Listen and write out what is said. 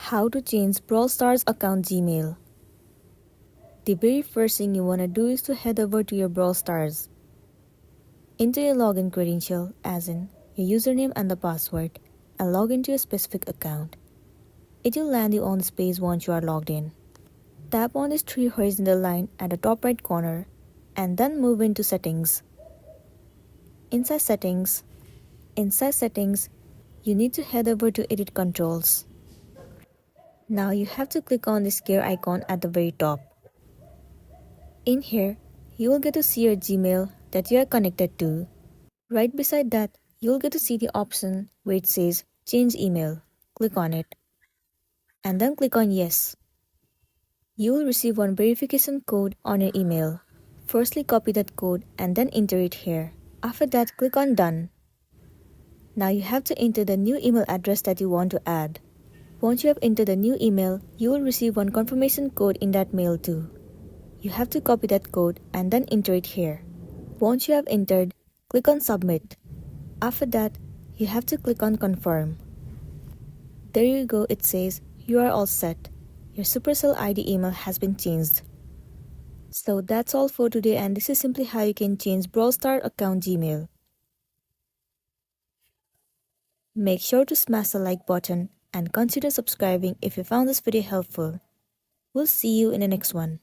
How to change Brawl Stars account Gmail. The very first thing you want to do is to head over to your Brawl Stars. Enter your login credential, as in your username and the password, and log into your specific account. It will land you on this page once you are logged in. Tap on this three horizontal line at the top right corner and then move into Settings. Inside Settings, you need to head over to Edit Controls. Now you have to click on this gear icon at the very top. In here, you will get to see your Gmail that you are connected to. Right beside that, you will get to see the option where it says Change Email. Click on it. And then click on Yes. You will receive one verification code on your email. Firstly, copy that code and then enter it here. After that, click on Done. Now you have to enter the new email address that you want to add. Once you have entered the new email, you will receive one confirmation code in that mail too. You have to copy that code and then enter it here. Once you have entered, click on Submit. After that, you have to click on Confirm. There you go, it says you are all set. Your Supercell ID email has been changed. So that's all for today, and this is simply how you can change Brawl Stars account Gmail. Make sure to smash the like button and consider subscribing if you found this video helpful. We'll see you in the next one.